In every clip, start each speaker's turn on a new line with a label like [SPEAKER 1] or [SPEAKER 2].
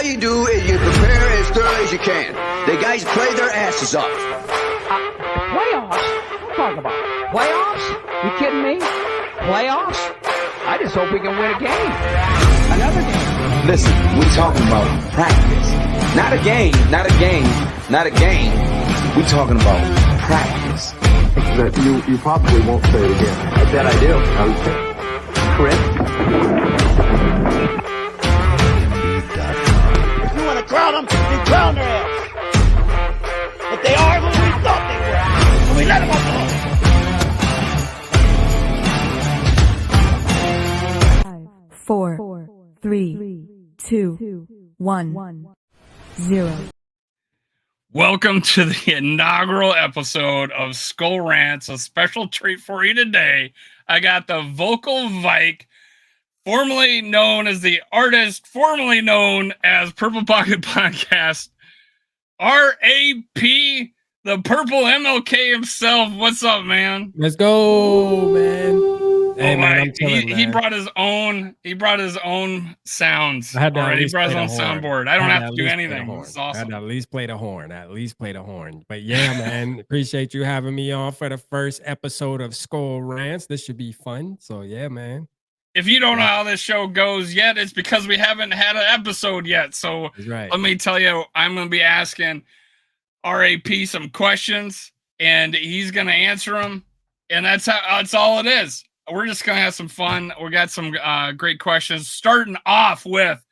[SPEAKER 1] all you do is you prepare as thoroughly as you can. The guys play their asses off.
[SPEAKER 2] Playoffs? Talk about playoffs? You kidding me? Playoffs? I just hope we can win a game. Another game.
[SPEAKER 3] Listen, we're talking about practice. Not a game, not a game, not a game. We're talking about practice.
[SPEAKER 4] That you probably won't say it again.
[SPEAKER 1] I bet I do.
[SPEAKER 4] Okay.
[SPEAKER 1] Chris?
[SPEAKER 5] If you want to crown them, then crown their ass. But they are who we thought they were. So we let them off the hook.
[SPEAKER 6] 5, 4, 3, 2, 1, 0.
[SPEAKER 7] Welcome to the inaugural episode of Skull Rants, a special treat for you today. I got the vocal Vike, formerly known as the artist, formerly known as Purple Pocket Podcast, R.A.P., the Purple MLK himself. What's up, man?
[SPEAKER 8] Let's go, man. Hey, man, I'm telling
[SPEAKER 7] he brought his own. He brought his own sounds. He brought his own soundboard. I don't have to do anything. It's awesome.
[SPEAKER 8] I had to at least play the horn. But yeah, man, appreciate you having me on for the first episode of Skull Rants. This should be fun. So yeah, man.
[SPEAKER 7] If you don't know how this show goes yet, it's because we haven't had an episode yet. So let me tell you, I'm going to be asking RAP some questions, and he's going to answer them, and that's all it is. We're just going to have some fun. We got some great questions. Starting off with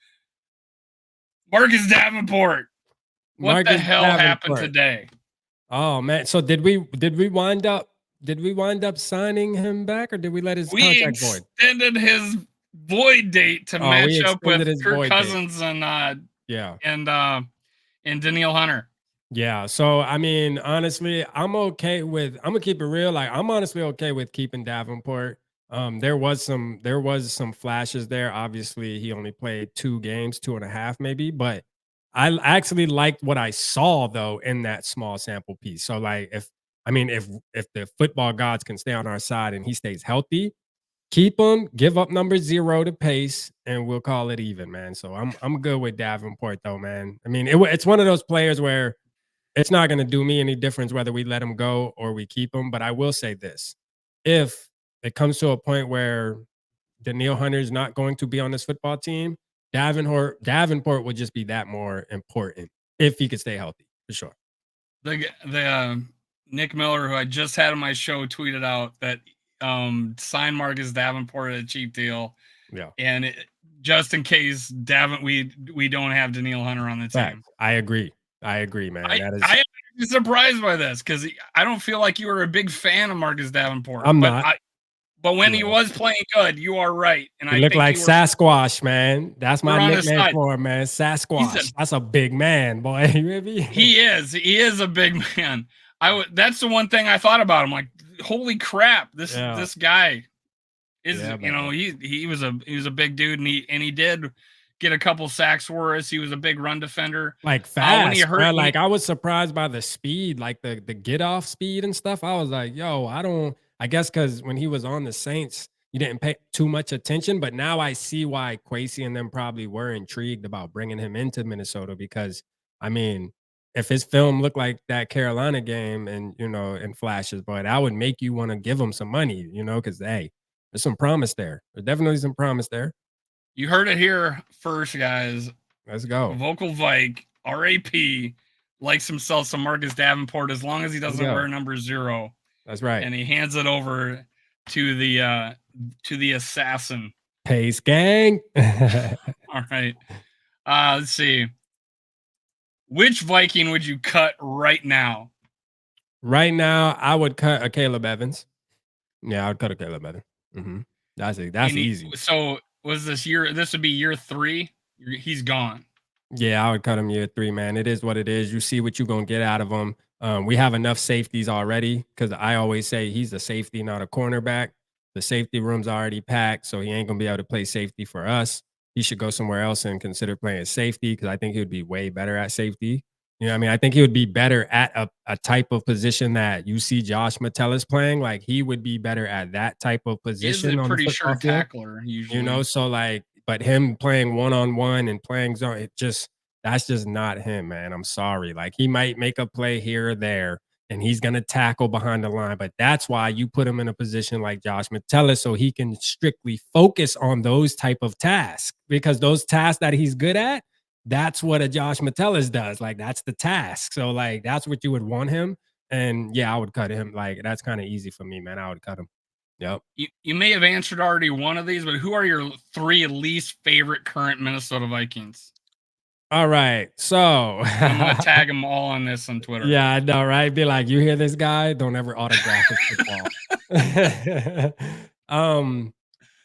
[SPEAKER 7] Marcus Davenport. What the hell happened today?
[SPEAKER 8] Oh man. So did we wind up signing him back, or did we let his contract void?
[SPEAKER 7] We extended his void date to match up with Kirk Cousins and Danielle Hunter.
[SPEAKER 8] Yeah. So I mean, honestly, I'm gonna keep it real. Like, I'm honestly okay with keeping Davenport. There was some flashes there. Obviously, he only played 2 games, 2.5 maybe, but I actually liked what I saw though in that small sample piece. So like, if the football gods can stay on our side and he stays healthy, keep him, give up number 0 to Pace, and we'll call it even, man. So I'm good with Davenport though, man. I mean, it's one of those players where it's not going to do me any difference whether we let him go or we keep him. But I will say this: if it comes to a point where Danielle Hunter is not going to be on this football team, Davenport would just be that more important if he could stay healthy, for sure.
[SPEAKER 7] The Nick Miller, who I just had on my show, tweeted out that signed Marcus Davenport at a cheap deal.
[SPEAKER 8] Yeah,
[SPEAKER 7] and just in case we don't have Danielle Hunter on the team.
[SPEAKER 8] I agree, man.
[SPEAKER 7] I am surprised by this because I don't feel like you were a big fan of Marcus Davenport.
[SPEAKER 8] I'm not.
[SPEAKER 7] But when he was playing good, you are right. And
[SPEAKER 8] I look like Sasquatch, man. That's my nickname for him, man. Sasquatch. That's a big man, boy.
[SPEAKER 7] He is a big man. That's the one thing I thought about him. Like, holy crap, this guy is. He was a big dude, and he did get a couple sacks for us. He was a big run defender.
[SPEAKER 8] Like fast. When he hurt, like I was surprised by the speed, like the get off speed and stuff. I was like, yo, I guess because when he was on the Saints, you didn't pay too much attention. But now I see why Kwesi and them probably were intrigued about bringing him into Minnesota, because, I mean, if his film looked like that Carolina game and, in flashes, boy, that would make you want to give him some money, because, hey, there's some promise there. There's definitely some promise there.
[SPEAKER 7] You heard it here first, guys.
[SPEAKER 8] Let's go.
[SPEAKER 7] Vocal Vike, RAP, likes himself some Marcus Davenport as long as he doesn't wear number 0.
[SPEAKER 8] That's right.
[SPEAKER 7] And he hands it over to the assassin.
[SPEAKER 8] Pace gang.
[SPEAKER 7] All right. Let's see. Which Viking would you cut right now?
[SPEAKER 8] Right now, I would cut a Caleb Evans. Yeah, I would cut a Caleb Evans. Mm-hmm. That's easy.
[SPEAKER 7] So was this year? This would be year 3. He's gone.
[SPEAKER 8] Yeah, I would cut him year 3, man. It is what it is. You see what you're gonna get out of him. We have enough safeties already, because I always say he's a safety, not a cornerback. The safety room's already packed, so he ain't going to be able to play safety for us. He should go somewhere else and consider playing safety, because I think he would be way better at safety. I think he would be better at a type of position that you see Josh Metellus playing. Like, he would be better at that type of position.
[SPEAKER 7] He's a pretty sure tackler, usually.
[SPEAKER 8] So like, but him playing one-on-one and playing zone, That's just not him, man. I'm sorry. Like he might make a play here or there and he's going to tackle behind the line, but that's why you put him in a position like Josh Metellus so he can strictly focus on those type of tasks, because those tasks that he's good at, that's what a Josh Metellus does. Like that's the task. So like that's what you would want him. And yeah, I would cut him. Like that's kind of easy for me, man. I would cut him. Yep.
[SPEAKER 7] You may have answered already one of these, but who are your 3 least favorite current Minnesota Vikings?
[SPEAKER 8] All right. So
[SPEAKER 7] I'm gonna tag them all on this on Twitter.
[SPEAKER 8] Yeah, I know, right? Be like, you hear this guy? Don't ever autograph his football.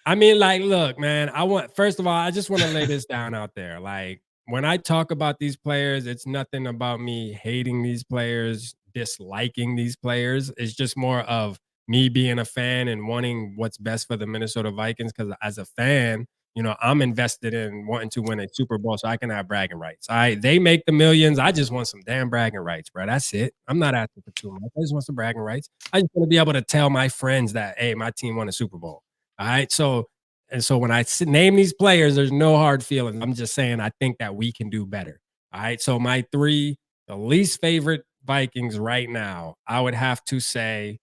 [SPEAKER 8] I mean, like, look, man, first of all, I just want to lay this down out there. Like, when I talk about these players, it's nothing about me hating these players, disliking these players. It's just more of me being a fan and wanting what's best for the Minnesota Vikings. Because as a fan, I'm invested in wanting to win a Super Bowl so I can have bragging rights. They make the millions. I just want some damn bragging rights, bro. That's it. I'm not asking for too much. I just want some bragging rights. I just want to be able to tell my friends that, hey, my team won a Super Bowl. All right. So when I name these players, there's no hard feelings. I'm just saying I think that we can do better. All right. So my 3, the least favorite Vikings right now, I would have to say,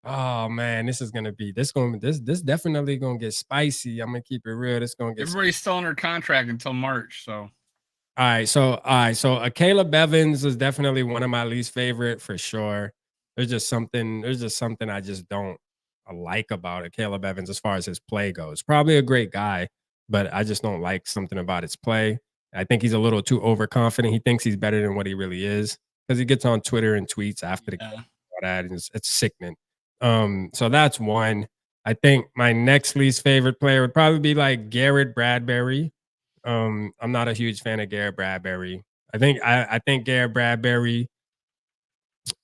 [SPEAKER 8] oh man, this definitely gonna get spicy. I'm gonna keep it real. This gonna get
[SPEAKER 7] Everybody's still under contract until March. So
[SPEAKER 8] all right. So Caleb Evans is definitely one of my least favorite for sure. There's just something I just don't like about it. Caleb Evans, as far as his play goes, probably a great guy, but I just don't like something about his play. I think he's a little too overconfident. He thinks he's better than what he really is, because he gets on Twitter and tweets after the game, all that, and it's sickening. So that's one. I think my next least favorite player would probably be like Garrett Bradbury. I'm not a huge fan of Garrett Bradbury. I think Garrett Bradbury,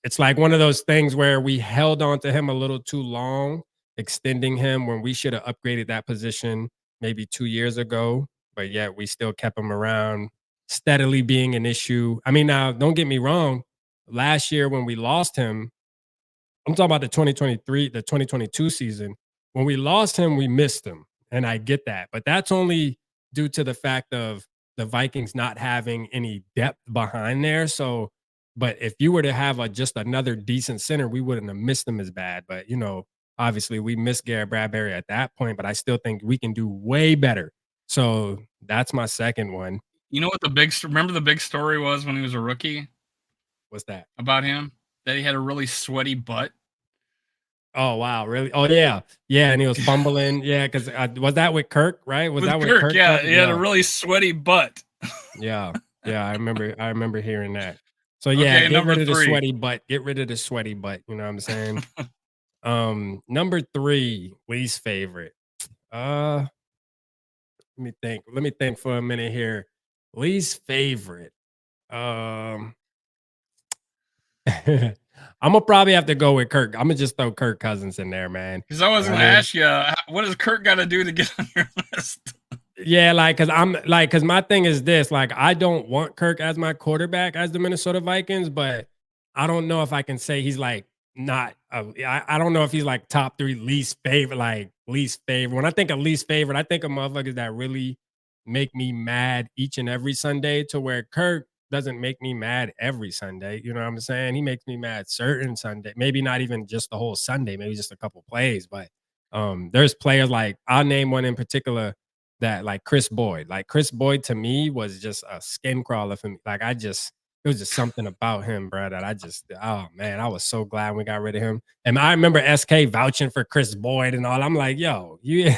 [SPEAKER 8] it's like one of those things where we held on to him a little too long, extending him when we should have upgraded that position maybe 2 years ago, but yet we still kept him around, steadily being an issue. I mean, now don't get me wrong. Last year when we lost him, I'm talking about the 2022 season. When we lost him, we missed him. And I get that. But that's only due to the fact of the Vikings not having any depth behind there. So, but if you were to have just another decent center, we wouldn't have missed him as bad. But, obviously we missed Garrett Bradbury at that point, but I still think we can do way better. So that's my second one.
[SPEAKER 7] You know what remember the big story was when he was a rookie?
[SPEAKER 8] What's that?
[SPEAKER 7] About him? That he had a really sweaty butt.
[SPEAKER 8] Oh wow, really? Oh yeah, and he was fumbling. Yeah, because was that with Kirk? Right? Was that with Kirk?
[SPEAKER 7] Yeah, he had a really sweaty butt.
[SPEAKER 8] yeah. I remember hearing that. So yeah,
[SPEAKER 7] okay,
[SPEAKER 8] get rid of
[SPEAKER 7] 3.
[SPEAKER 8] the sweaty butt. Get rid of the sweaty butt. You know what I'm saying? Number 3, least favorite. Let me think for a minute here. Least favorite. I'm gonna probably have to go with Kirk. I'm gonna just throw Kirk Cousins in there, man.
[SPEAKER 7] Because I was gonna ask you, what does Kirk got to do to get on your list?
[SPEAKER 8] Yeah, because my thing is this: like, I don't want Kirk as my quarterback as the Minnesota Vikings, but I don't know if I can say he's like not. I don't know if he's like top 3 least favorite. Like least favorite. When I think of least favorite, I think of motherfuckers that really make me mad each and every Sunday. To where Kirk doesn't make me mad every Sunday. You know what I'm saying? He makes me mad certain Sunday. Maybe not even just the whole Sunday. Maybe just a couple plays. But there's players like, I'll name one in particular, that like Chris Boyd. Like Chris Boyd to me was just a skin crawler for me. Like it was just something about him, bro, that oh man, I was so glad we got rid of him. And I remember SK vouching for Chris Boyd and all. I'm like, yo, you.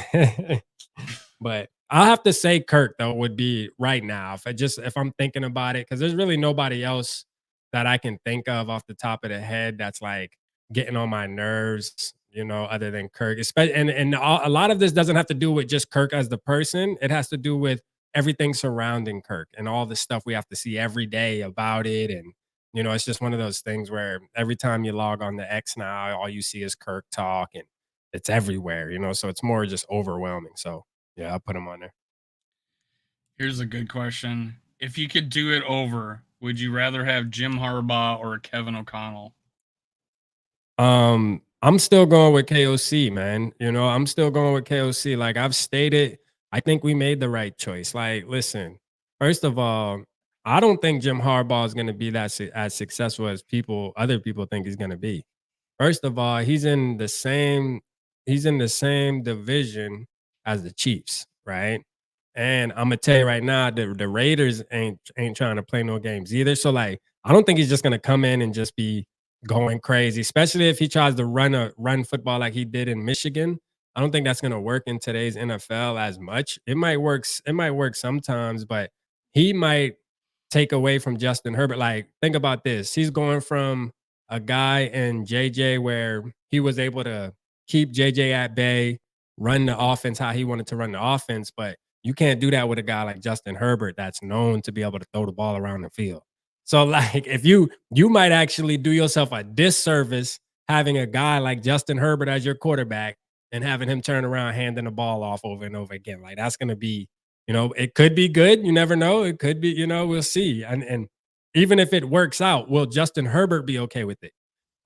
[SPEAKER 8] But I'll have to say Kirk though would be right now if I'm thinking about it, because there's really nobody else that I can think of off the top of the head that's like getting on my nerves, other than Kirk. Especially, and a lot of this doesn't have to do with just Kirk as the person. It has to do with everything surrounding Kirk and all the stuff we have to see every day about it. And it's just one of those things where every time you log on to X now, all you see is Kirk talk, and it's everywhere. So it's more just overwhelming. So yeah, I'll put him on there.
[SPEAKER 7] Here's a good question. If you could do it over, would you rather have Jim Harbaugh or Kevin O'Connell?
[SPEAKER 8] I'm still going with KOC, man. I'm still going with KOC. Like I've stated, I think we made the right choice. Like, listen, first of all, I don't think Jim Harbaugh is going to be as successful as other people think he's going to be. First of all, he's in the same division as the Chiefs, right? And I'm gonna tell you right now, the Raiders ain't trying to play no games either. So like, I don't think he's just gonna come in and just be going crazy, especially if he tries to run football like he did in Michigan. I don't think that's gonna work in today's NFL as much. It might work sometimes, but he might take away from Justin Herbert. Like, think about this. He's going from a guy in JJ where he was able to keep JJ at bay, run the offense how he wanted to run the offense, but you can't do that with a guy like Justin Herbert that's known to be able to throw the ball around the field. So like if you might actually do yourself a disservice having a guy like Justin Herbert as your quarterback and having him turn around handing the ball off over and over again. Like that's going to be, it could be good. You never know. It could be, we'll see. And even if it works out, will Justin Herbert be okay with it?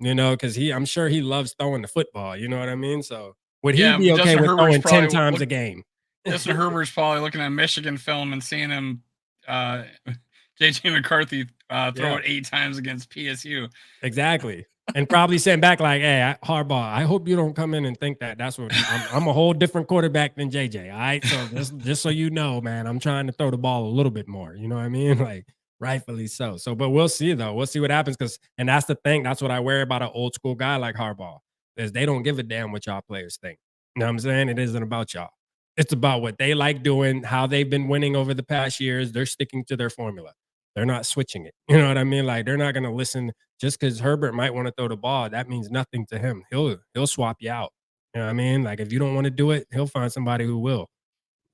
[SPEAKER 8] Because I'm sure he loves throwing the football. You know what I mean? So would he be okay with throwing 10 times a game?
[SPEAKER 7] Justin Herbert's probably looking at Michigan film and seeing him, JJ McCarthy throw it 8 times against PSU.
[SPEAKER 8] Exactly. And probably sitting back like, hey, Harbaugh, I hope you don't come in and think that's what I'm a whole different quarterback than JJ. All right. So just so you know, man, I'm trying to throw the ball a little bit more. You know what I mean? Like, rightfully so. But we'll see though. We'll see what happens. And that's the thing. That's what I worry about an old school guy like Harbaugh, is they don't give a damn what y'all players think. You know what I'm saying? It isn't about y'all. It's about what they like doing, how they've been winning over the past years. They're sticking to their formula. They're not switching it. You know what I mean? Like they're not going to listen just because Herbert might want to throw the ball. That means nothing to him. He'll swap you out. You know what I mean? Like if you don't want to do it, he'll find somebody who will.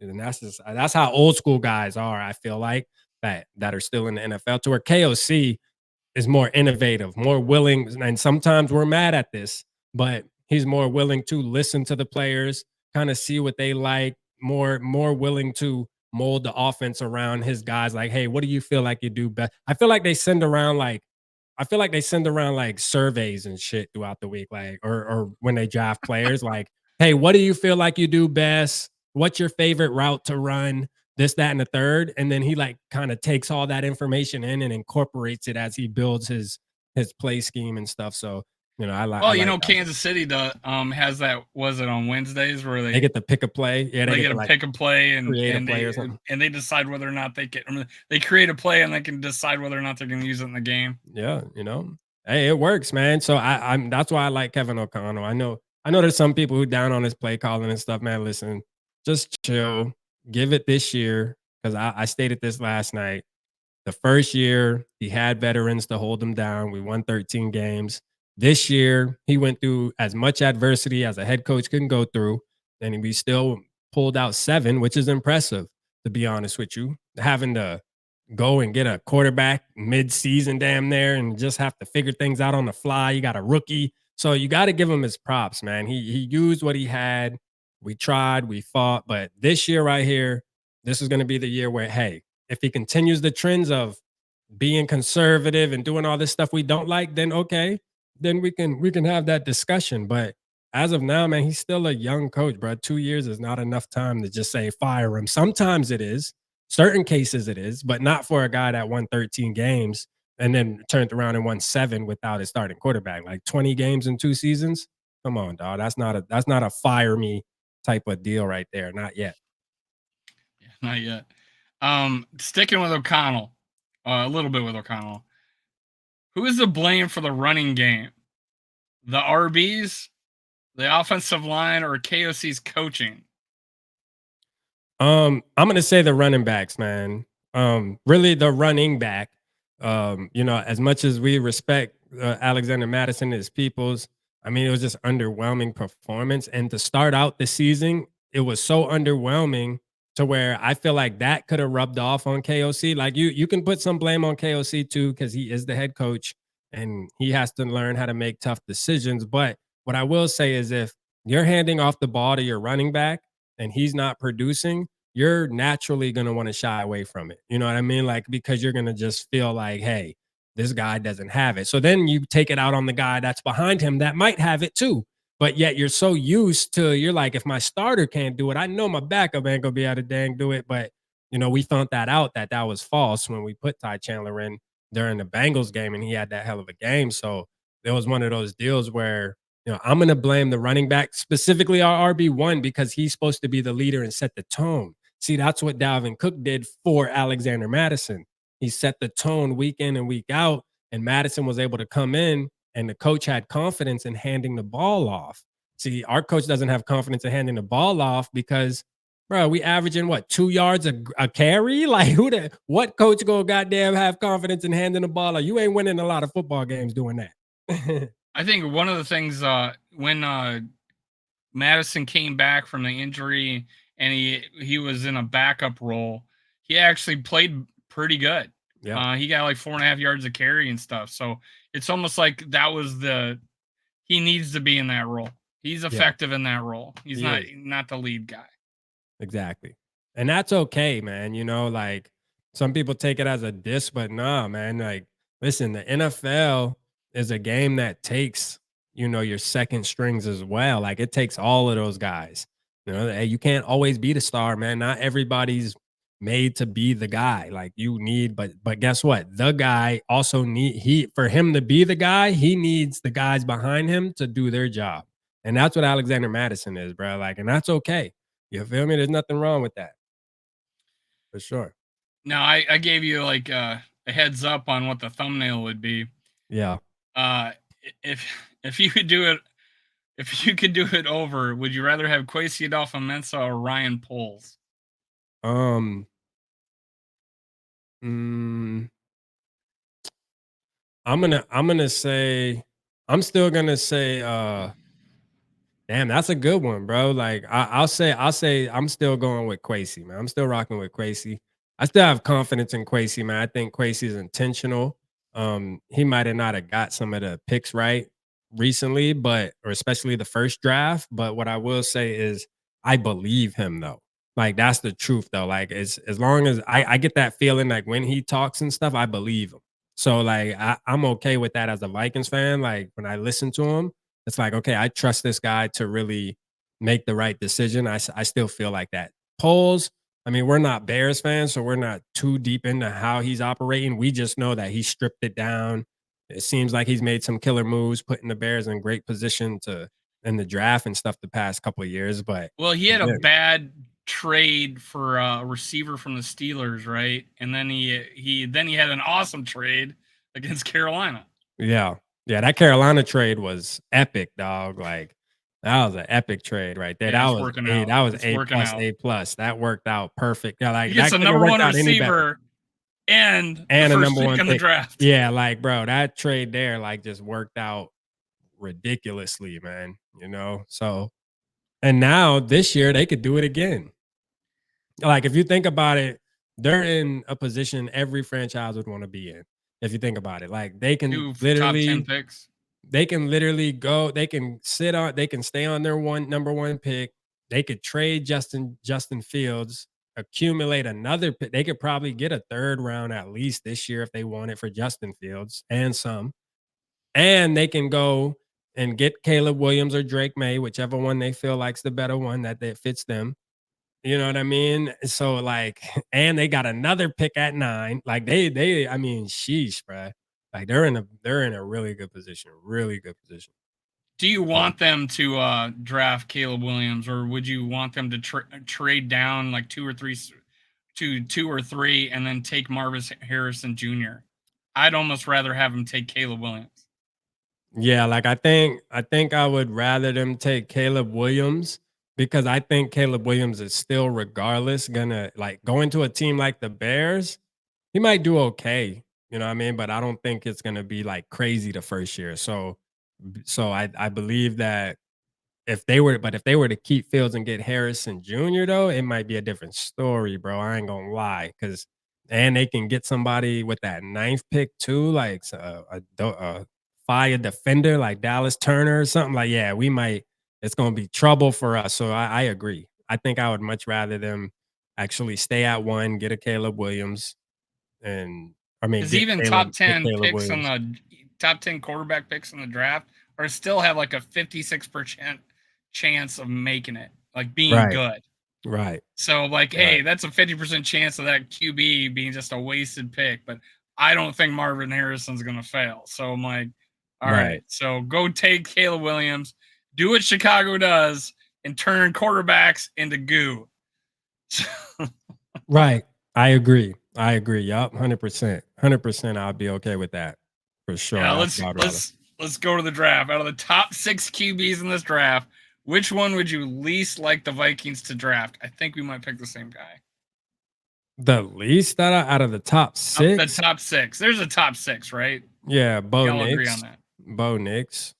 [SPEAKER 8] And that's how old school guys are. I feel like that are still in the NFL, to where KOC is more innovative, more willing. And sometimes we're mad at this, but he's more willing to listen to the players, kind of see what they like, more willing to mold the offense around his guys. Like, hey, what do you feel like you do best? I feel like they send around surveys and shit throughout the week, like, or when they draft players, like, hey, what do you feel like you do best? What's your favorite route to run? This, that, and the third. And then he like kind of takes all that information in and incorporates it as he builds his play scheme and stuff. So, I like.
[SPEAKER 7] Well, Kansas City has that. Was it on Wednesdays where they
[SPEAKER 8] get to pick a play? Yeah,
[SPEAKER 7] they get to pick a play and they decide whether or not they create a play and they can decide whether or not they're going to use it in the game.
[SPEAKER 8] Yeah, hey, it works, man. So I'm that's why I like Kevin O'Connell. I know there's some people who down on his play calling and stuff, man. Listen, just chill. Give it this year, because I stated this last night. The first year, he had veterans to hold him down. We won 13 games. This year, he went through as much adversity as a head coach couldn't go through, and we still pulled out 7, which is impressive, to be honest with you. Having to go and get a quarterback mid-season damn there and just have to figure things out on the fly. You got a rookie. So you got to give him his props, man. He used what he had. We tried, we fought, but this year right here, this is going to be the year where, hey, if he continues the trends of being conservative and doing all this stuff we don't like, then okay, then we can have that discussion. But as of now, man, he's still a young coach, bro. 2 years is not enough time to just say fire him. Sometimes it is, certain cases it is, but not for a guy that won 13 games and then turned around and won 7 without his starting quarterback. Like 20 games in 2 seasons. Come on, dog. That's not a fire me type of deal right there. Not yet.
[SPEAKER 7] Yeah, not yet. Sticking with O'Connell, a little bit with O'Connell. Who is the blame for the running game? The RBs, the offensive line, or KOC's coaching?
[SPEAKER 8] I'm gonna say the running backs, man. Really the running back. As much as we respect Alexander Madison and his peoples, I mean, it was just underwhelming performance. And to start out the season, it was so underwhelming to where I feel like that could have rubbed off on KOC. Like you can put some blame on KOC too, because he is the head coach and he has to learn how to make tough decisions. But what I will say is, if you're handing off the ball to your running back and he's not producing, you're naturally going to want to shy away from it. You know what I mean? Like, because you're going to just feel like, hey, this guy doesn't have it. So then you take it out on the guy that's behind him that might have it too. But yet you're so used to, you're like, if my starter can't do it, I know my backup ain't going to be able to dang do it. But we found that out that was false when we put Ty Chandler in during the Bengals game, and he had that hell of a game. So it was one of those deals where, I'm going to blame the running back, specifically our RB1, because he's supposed to be the leader and set the tone. See, that's what Dalvin Cook did for Alexander Mattison. He set the tone week in and week out, and Mattison was able to come in, and the coach had confidence in handing the ball off. See, our coach doesn't have confidence in handing the ball off because, bro, we averaging what, 2 yards a carry? Like, what coach go goddamn have confidence in handing the ball off? You ain't winning a lot of football games doing that.
[SPEAKER 7] I think one of the things when Madison came back from the injury and he was in a backup role, he actually played pretty good.
[SPEAKER 8] Yeah.
[SPEAKER 7] He got like 4.5 yards of carry and stuff. So it's almost like that was he needs to be in that role. He's effective in that role. He's not the lead guy.
[SPEAKER 8] Exactly. And that's okay, man. Like, some people take it as a diss, but nah, man. Like, listen, the NFL is a game that takes, your second strings as well. Like, it takes all of those guys. Hey, you can't always be the star, man. Not everybody's made to be the guy. Like, you need, but guess what? The guy also for him to be the guy, he needs the guys behind him to do their job. And that's what Alexander Mattison is, bro. Like, and that's okay. You feel me? There's nothing wrong with that. For sure.
[SPEAKER 7] Now, I gave you like a heads up on what the thumbnail would be.
[SPEAKER 8] Yeah.
[SPEAKER 7] If you could do it over, would you rather have Kwesi Adofo-Mensah or Ryan Poles?
[SPEAKER 8] I'm still gonna say damn, that's a good one, bro. Like, I'll say I'm still going with Kwesi, man. I'm still rocking with Kwesi. I still have confidence in Kwesi, man. I think Kwesi is intentional. He might have not have got some of the picks right recently, or especially the first draft. But what I will say is I believe him, though. Like, that's the truth, though. Like, as long as I get that feeling, like, when he talks and stuff, I believe him. So, like, I'm okay with that as a Vikings fan. Like, when I listen to him, it's like, okay, I trust this guy to really make the right decision. I still feel like that. Poles, I mean, we're not Bears fans, so we're not too deep into how he's operating. We just know that he stripped it down. It seems like he's made some killer moves, putting the Bears in great position in the draft and stuff the past couple of years. But
[SPEAKER 7] well, he had a bad trade for a receiver from the Steelers, right? And then he had an awesome trade against Carolina.
[SPEAKER 8] Yeah. Yeah, that Carolina trade was epic, dog. Like, that was an epic trade right there.
[SPEAKER 7] Yeah,
[SPEAKER 8] that was A+. That worked out perfect. Yeah, like,
[SPEAKER 7] he gets
[SPEAKER 8] that
[SPEAKER 7] a number one receiver and
[SPEAKER 8] a
[SPEAKER 7] first
[SPEAKER 8] number
[SPEAKER 7] pick
[SPEAKER 8] one
[SPEAKER 7] in the draft.
[SPEAKER 8] Yeah, like, bro, that trade there, like, just worked out ridiculously, man. So, and now this year they could do it again. Like, if you think about it, they're in a position every franchise would want to be in. If you think about it, like, they can literally
[SPEAKER 7] top 10 picks.
[SPEAKER 8] They can literally go. They can stay on their number one pick. They could trade Justin Fields, accumulate another pick. They could probably get a third round at least this year if they want it for Justin Fields and some. And they can go and get Caleb Williams or Drake May, whichever one they feel like's the better one that fits them. You know what I mean? So, like, and they got another pick at 9. Like, I mean, sheesh, bro. Like, they're in a really good position. Really good position.
[SPEAKER 7] Do you want them to draft Caleb Williams, or would you want them to trade down like 2 or 3 and then take Marvin Harrison Jr.? I'd almost rather have them take Caleb Williams.
[SPEAKER 8] Yeah, like, I think I would rather them take Caleb Williams, because I think Caleb Williams is still, regardless, gonna, like, go into a team like the Bears. He might do okay, you know what I mean? But I don't think it's gonna be like crazy the first year. So I believe that if they were to keep Fields and get Harrison Jr., though, it might be a different story, bro. I ain't gonna lie, and they can get somebody with that 9th pick too, like a fire defender like Dallas Turner or something. Like, yeah, we might. It's going to be trouble for us. So I agree. I think I would much rather them actually stay at 1, get a Caleb Williams,
[SPEAKER 7] because even top 10 picks in the top 10 quarterback picks in the draft still have like a 56% chance of making it, like being good.
[SPEAKER 8] Right.
[SPEAKER 7] So, like, hey, that's a 50% chance of that QB being just a wasted pick. But I don't think Marvin Harrison's going to fail. So I'm like, all right. So go take Caleb Williams, do what Chicago does, and turn quarterbacks into goo.
[SPEAKER 8] Right. I agree. Yup. 100%. 100%. I'll be okay with that for sure.
[SPEAKER 7] Now let's go to the draft. Out of the top 6 QBs in this draft, which one would you least like the Vikings to draft? I think we might pick the same guy.
[SPEAKER 8] The least out of the top 6?
[SPEAKER 7] The top 6. There's a top 6, right?
[SPEAKER 8] Yeah, Bo
[SPEAKER 7] Nix.
[SPEAKER 8] Agree
[SPEAKER 7] on that.
[SPEAKER 8] Bo Nix.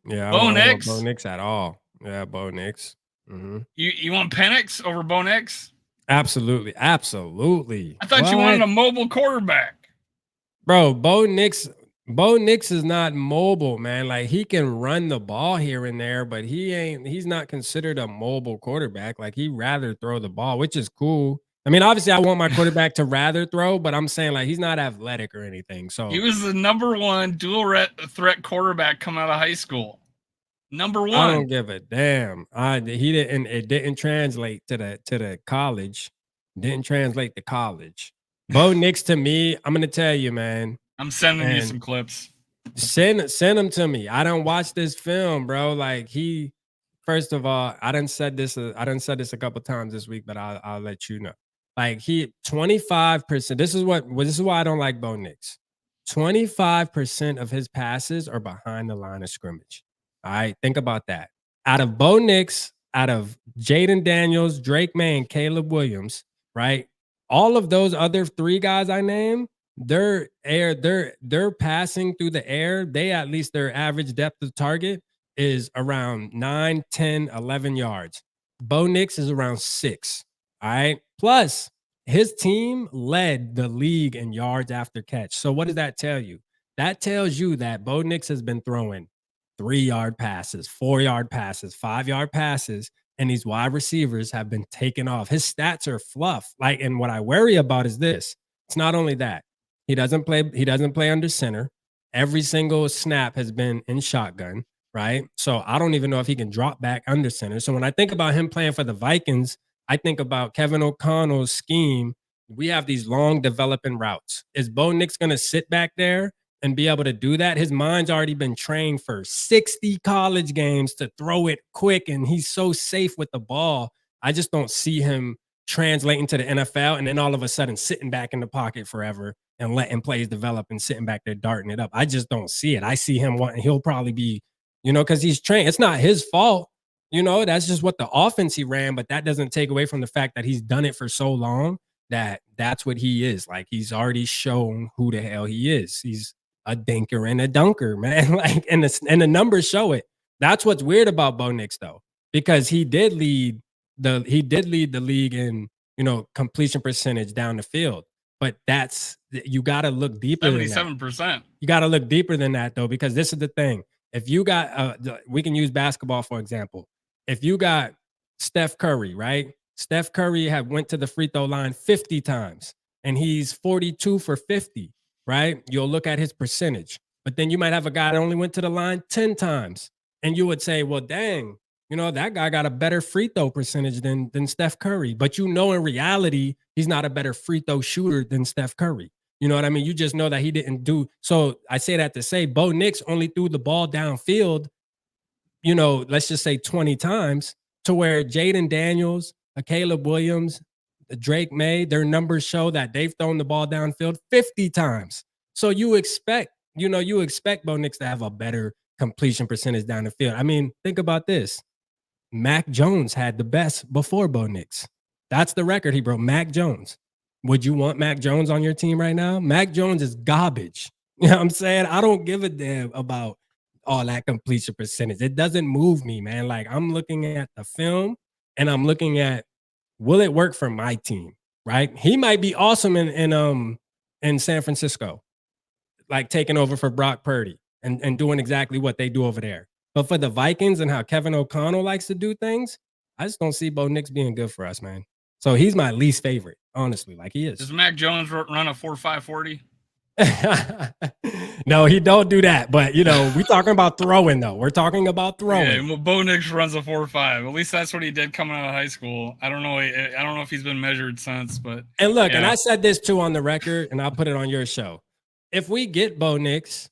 [SPEAKER 8] Yeah,
[SPEAKER 7] Bo
[SPEAKER 8] I don't
[SPEAKER 7] Nix?
[SPEAKER 8] want Bo Nix at all. Yeah, Bo Nix. Mm-hmm.
[SPEAKER 7] You want Penix over Bo Nix?
[SPEAKER 8] Absolutely. Absolutely.
[SPEAKER 7] I thought you wanted a mobile quarterback.
[SPEAKER 8] Bro, Bo Nix is not mobile, man. Like, he can run the ball here and there, but he's not considered a mobile quarterback. Like, he'd rather throw the ball, which is cool. I mean, obviously I want my quarterback to rather throw, but I'm saying, like, he's not athletic or anything. So
[SPEAKER 7] he was the #1 dual threat quarterback coming out of high school. #1.
[SPEAKER 8] I don't give a damn. It didn't translate to the college. Didn't translate to college. Bo Nix, to me, I'm gonna tell you, man.
[SPEAKER 7] I'm sending you some clips.
[SPEAKER 8] Send them to me. I don't watch this film, bro. Like, first of all, I done said this a couple times this week, but I'll let you know. Like, 25%. This is why I don't like Bo Nix. 25% of his passes are behind the line of scrimmage. All right, think about that. Out of Bo Nix, out of Jaden Daniels, Drake May, and Caleb Williams, right? All of those other 3 guys I named, they're passing through the air. They, at least their average depth of target is around 9, 10, 11 yards. Bo Nix is around 6. All right. Plus, his team led the league in yards after catch. So what does that tell you? That tells you that Bo Nix has been throwing 3-yard passes, 4-yard passes, 5-yard passes, and these wide receivers have been taken off. His stats are fluff. Like, and what I worry about is this. It's not only that. He doesn't play under center. Every single snap has been in shotgun, right? So I don't even know if he can drop back under center. So when I think about him playing for the Vikings, I think about Kevin O'Connell's scheme. We have these long developing routes. Is Bo Nix going to sit back there and be able to do that? His mind's already been trained for 60 college games to throw it quick, and he's so safe with the ball. I just don't see him translating to the NFL and then all of a sudden sitting back in the pocket forever and letting plays develop and sitting back there darting it up. I just don't see it. I see him he'll probably be, because he's trained. It's not his fault. That's just what the offense he ran, but that doesn't take away from the fact that he's done it for so long that's what he is. Like, he's already shown who the hell he is. He's a dinker and a dunker, man. Like, and the numbers show it. That's what's weird about Bo Nix, though, because he did lead the league in, completion percentage down the field. But you got to look deeper.
[SPEAKER 7] 77%.
[SPEAKER 8] You got to look deeper than that, though, because this is the thing. If you got, we can use basketball, for example. If you got Steph Curry, right? Steph Curry went to the free throw line 50 times, and he's 42 for 50, right? You'll look at his percentage. But then you might have a guy that only went to the line 10 times, and you would say, well, dang, that guy got a better free throw percentage than Steph Curry. But in reality, he's not a better free throw shooter than Steph Curry. You know what I mean? You just know that he didn't do. So I say that to say Bo Nix only threw the ball downfield, let's just say 20 times, to where Jaden Daniels, Caleb Williams, Drake May, their numbers show that they've thrown the ball downfield 50 times. So you expect Bo Nix to have a better completion percentage down the field. I mean, think about this. Mac Jones had the best before Bo Nix. That's the record he broke. Mac Jones. Would you want Mac Jones on your team right now? Mac Jones is garbage. You know what I'm saying? I don't give a damn about all that completion percentage. It doesn't move me, man. Like, I'm looking at the film and I'm looking at, will it work for my team? Right? He might be awesome in San Francisco, like taking over for Brock Purdy and doing exactly what they do over there. But for the Vikings and how Kevin O'Connell likes to do things, I just don't see Bo Nix being good for us, man. So he's my least favorite, honestly. Like, he is.
[SPEAKER 7] Does Mac Jones run a 4.5 40?
[SPEAKER 8] No, he don't do that. But we talking about throwing though. We're talking about throwing.
[SPEAKER 7] Yeah, well, Bo Nix runs a 4.5. At least that's what he did coming out of high school. I don't know. I don't know if he's been measured since, but
[SPEAKER 8] And look,
[SPEAKER 7] yeah.
[SPEAKER 8] and I said this too on the record, and I'll put it on your show. If we get Bo Nix,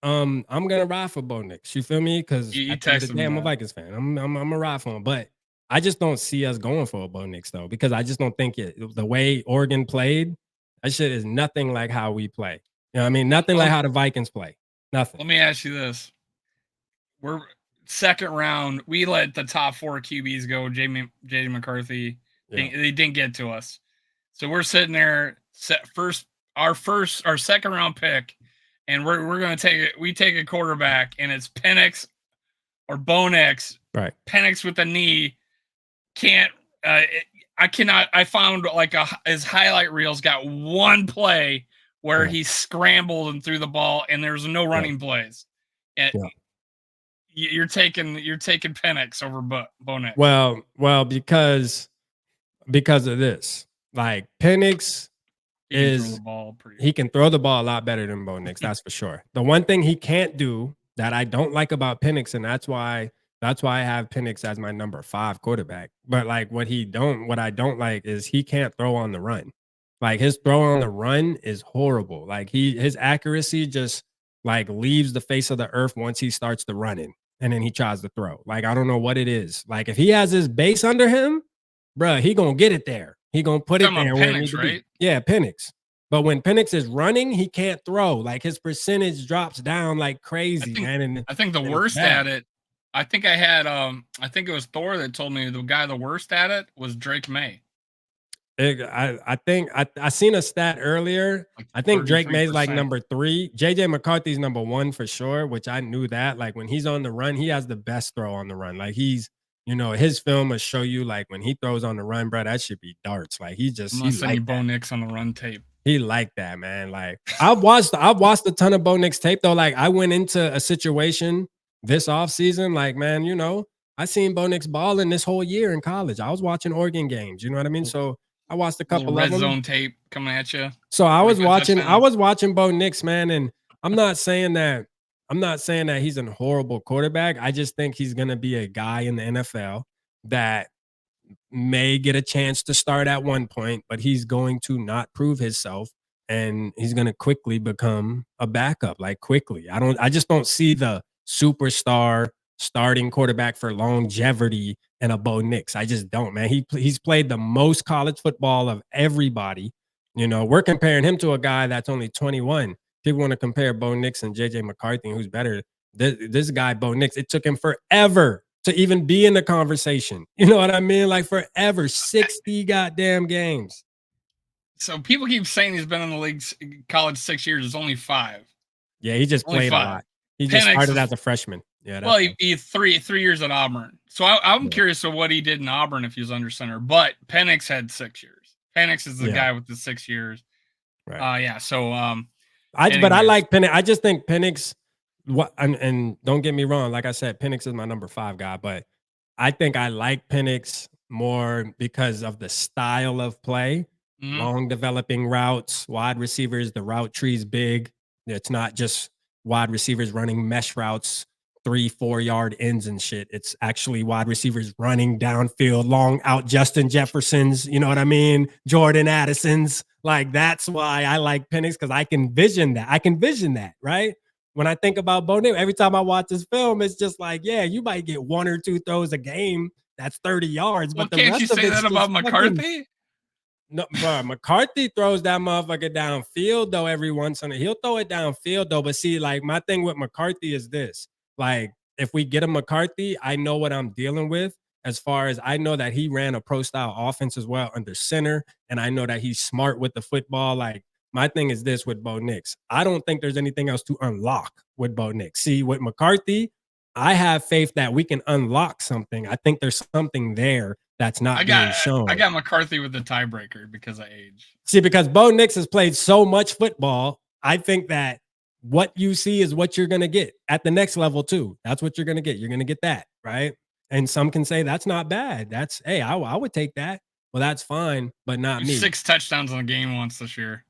[SPEAKER 8] I'm gonna ride for Bo Nix. You feel me? Because
[SPEAKER 7] You
[SPEAKER 8] at the end of
[SPEAKER 7] texted
[SPEAKER 8] the
[SPEAKER 7] me
[SPEAKER 8] day, I'm a
[SPEAKER 7] that.
[SPEAKER 8] Vikings fan. I'm a ride for him, but I just don't see us going for a Bo Nix though, because I just don't think the way Oregon played, that shit is nothing like how we play. You know what I mean? Nothing like how the Vikings play. Nothing.
[SPEAKER 7] Let me ask you this: we're second round. We let the top 4 QBs go. JJ McCarthy.
[SPEAKER 8] Yeah.
[SPEAKER 7] They didn't get to us, so we're sitting there. Our second round pick, and we're gonna take it. We take a quarterback, and it's Penix or Bo Nix.
[SPEAKER 8] Right.
[SPEAKER 7] Penix with the knee can't. I cannot. I found like his highlight reels got one play where he scrambled and threw the ball, and there was no running plays. And you're taking Penix over Bo Nix.
[SPEAKER 8] Well, because of this, like Penix he can throw the ball a lot better than Bo Nix, that's for sure. The one thing he can't do that I don't like about Penix, and that's why I have Penix as my number 5 quarterback. But like what I don't like is he can't throw on the run. Like his throw on the run is horrible. Like his accuracy just like leaves the face of the earth once he starts to running, and then he tries to throw. Like I don't know what it is. Like if he has his base under him, bruh, he gonna get it there. He gonna put it there where it needs to be. Yeah, Penix. But when Penix is running, he can't throw. Like his percentage drops down like crazy, man. And
[SPEAKER 7] I think the worst at it, I think I had I think it was Thor that told me the worst at it was Drake May.
[SPEAKER 8] I think I seen a stat earlier. I think Drake May's like number 3. JJ McCarthy's number 1 for sure, which I knew that. Like when he's on the run, he has the best throw on the run. Like he's, his film will show you like when he throws on the run, bro, that should be darts. Like he like
[SPEAKER 7] Bo Nix on the run tape.
[SPEAKER 8] He like that, man. Like I've watched a ton of Bo Nix tape though. Like I went into a situation this offseason, like, man, I seen Bo Nix balling this whole year in college. I was watching Oregon games, you know what I mean? So I watched a couple
[SPEAKER 7] red
[SPEAKER 8] of them.
[SPEAKER 7] zone tape coming at you.
[SPEAKER 8] So I was watching Bo Nix, man, and I'm not saying that he's a horrible quarterback. I just think he's gonna be a guy in the NFL that may get a chance to start at one point, but he's going to not prove himself, and he's going to quickly become a backup, like quickly. I just don't see the superstar starting quarterback for longevity in a Bo Nix. I just don't, man. He's played the most college football of everybody. We're comparing him to a guy that's only 21. People want to compare Bo Nix and JJ McCarthy, who's better. This guy, Bo Nix, it took him forever to even be in the conversation. You know what I mean? Like forever, 60 goddamn games.
[SPEAKER 7] So people keep saying he's been in the league college 6 years. It's only 5.
[SPEAKER 8] Yeah, he just played a lot. He just started as a freshman. Yeah.
[SPEAKER 7] Well, he 3 years at Auburn. So I'm curious of what he did in Auburn if he was under center. But Penix had 6 years. Penix is the guy with the 6 years. Right. Yeah. So
[SPEAKER 8] but I like Penix. I just think Penix. And don't get me wrong, like I said, Penix is my number 5 guy, but I think I like Penix more because of the style of play, long developing routes, wide receivers, the route tree's big. It's not just wide receivers running mesh routes, 3-4 yard ends and shit. It's actually wide receivers running downfield, long out Justin Jeffersons, you know what I mean? Jordan Addisons. Like that's why I like Penix, because I can vision that, right? When I think about Bo Nix, every time I watch this film, it's just like, yeah, you might get 1 or 2 throws a game. That's 30 yards.
[SPEAKER 7] Well,
[SPEAKER 8] but
[SPEAKER 7] can't you say that about McCarthy?
[SPEAKER 8] No, bro, McCarthy throws that motherfucker downfield, though, every once in a while. He'll throw it downfield, though. But see, like, my thing with McCarthy is this. Like, if we get a McCarthy, I know what I'm dealing with, as far as I know that he ran a pro-style offense as well under center, and I know that he's smart with the football. Like, my thing is this with Bo Nix. I don't think there's anything else to unlock with Bo Nix. See, with McCarthy, I have faith that we can unlock something. I think there's something there that's not being shown.
[SPEAKER 7] I got McCarthy with the tiebreaker because of age.
[SPEAKER 8] See, because Bo Nix has played so much football, I think that what you see is what you're going to get at the next level too. That's what you're going to get. You're going to get that, right? And some can say that's not bad. That's, hey, I would take that. Well, that's fine, but not me.
[SPEAKER 7] 6 touchdowns in a game once this year.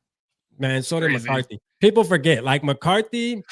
[SPEAKER 8] Man, so did McCarthy. people forget, like McCarthy